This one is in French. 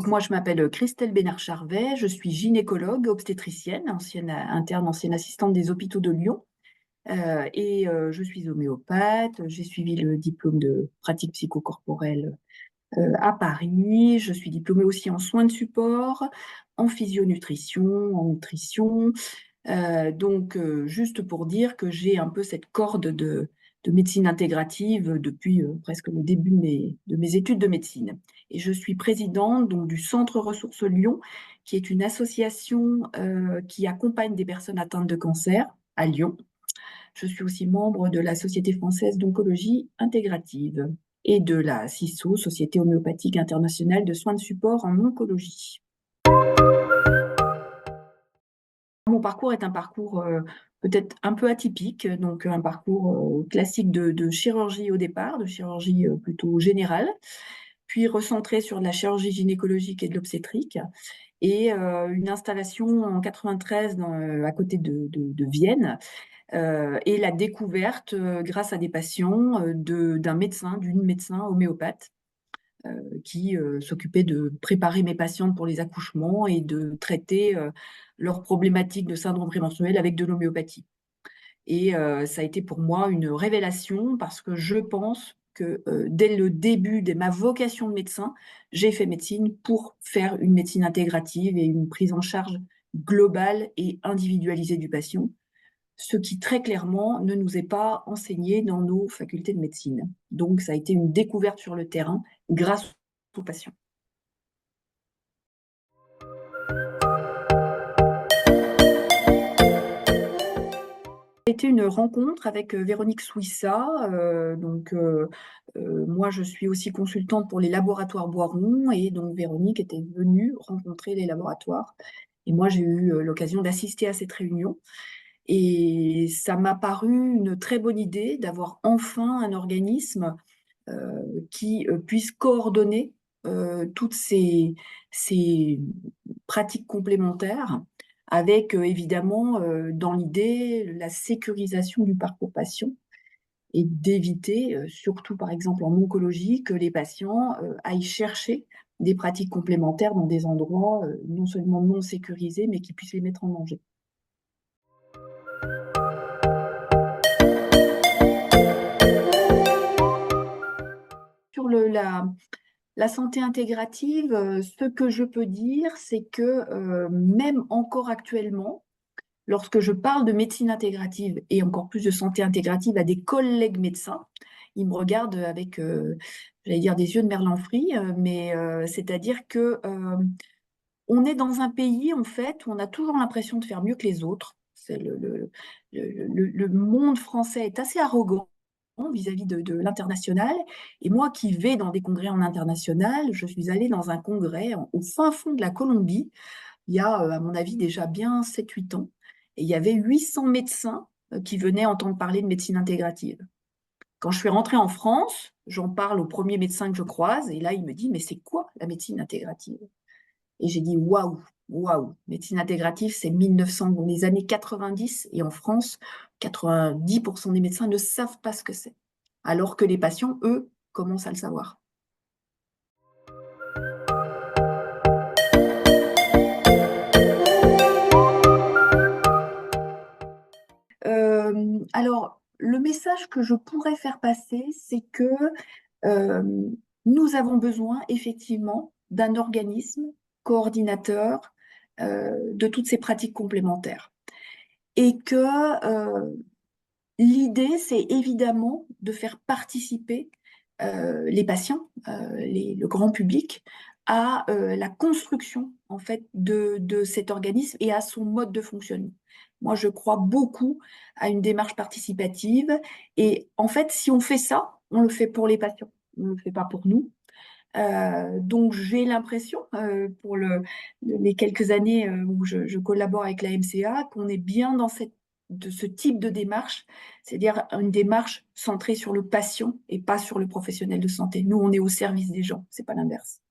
Donc moi, je m'appelle Christelle Bénard-Charvet, je suis gynécologue, obstétricienne, ancienne interne, ancienne assistante des hôpitaux de Lyon, je suis homéopathe. J'ai suivi le diplôme de pratique psychocorporelle à Paris. Je suis diplômée aussi en soins de support, en physionutrition, en nutrition. Juste pour dire que j'ai un peu cette corde de médecine intégrative depuis presque le début de mes études de médecine. Et je suis présidente donc, du Centre Ressources Lyon, qui est une association qui accompagne des personnes atteintes de cancer à Lyon. Je suis aussi membre de la Société française d'oncologie intégrative et de la CISO, Société homéopathique internationale de soins de support en oncologie. Mon parcours est un parcours peut-être un peu atypique, donc un parcours classique de chirurgie au départ, de chirurgie plutôt générale, puis recentré sur de la chirurgie gynécologique et de l'obstétrique, et une installation en 93 à côté de Vienne, et la découverte, grâce à des patients, d'une médecin homéopathe qui s'occupait de préparer mes patientes pour les accouchements et de traiter leurs problématiques de syndrome prémenstruel avec de l'homéopathie. Et ça a été pour moi une révélation parce que je pense que dès le début de ma vocation de médecin, j'ai fait médecine pour faire une médecine intégrative et une prise en charge globale et individualisée du patient, ce qui très clairement ne nous est pas enseigné dans nos facultés de médecine. Donc ça a été une découverte sur le terrain grâce aux patients. C'était une rencontre avec Véronique Souissa. Moi, je suis aussi consultante pour les laboratoires Boiron, et donc Véronique était venue rencontrer les laboratoires. Et moi, j'ai eu l'occasion d'assister à cette réunion. Et ça m'a paru une très bonne idée d'avoir enfin un organisme qui puisse coordonner toutes ces pratiques complémentaires avec évidemment dans l'idée la sécurisation du parcours patient et d'éviter, surtout par exemple en oncologie, que les patients aillent chercher des pratiques complémentaires dans des endroits non seulement non sécurisés, mais qui puissent les mettre en danger. Sur la santé intégrative, ce que je peux dire, c'est que même encore actuellement, lorsque je parle de médecine intégrative et encore plus de santé intégrative à des collègues médecins, ils me regardent avec, j'allais dire des yeux de merlan-frit, c'est-à-dire que on est dans un pays en fait où on a toujours l'impression de faire mieux que les autres. C'est le monde français est assez arrogant vis-à-vis de l'international. Et moi qui vais dans des congrès en international, je suis allée dans un congrès au fin fond de la Colombie, il y a, à mon avis, déjà bien 7-8 ans. Et il y avait 800 médecins qui venaient entendre parler de médecine intégrative. Quand je suis rentrée en France, j'en parle au premier médecin que je croise, et là, il me dit, mais c'est quoi la médecine intégrative? Et j'ai dit, waouh, waouh, médecine intégrative, c'est 1900, dans les années 90, et en France, 90% des médecins ne savent pas ce que c'est, alors que les patients, eux, commencent à le savoir. Alors, le message que je pourrais faire passer, c'est que nous avons besoin effectivement d'un organisme coordinateur de toutes ces pratiques complémentaires. Et que l'idée, c'est évidemment de faire participer les patients, le grand public, à la construction en fait de cet organisme et à son mode de fonctionnement. Moi, je crois beaucoup à une démarche participative, et en fait, si on fait ça, on le fait pour les patients, on ne le fait pas pour nous. Donc j'ai l'impression, pour les quelques années où je collabore avec la MCA, qu'on est bien dans ce type de démarche, c'est-à-dire une démarche centrée sur le patient et pas sur le professionnel de santé. Nous, on est au service des gens, c'est pas l'inverse.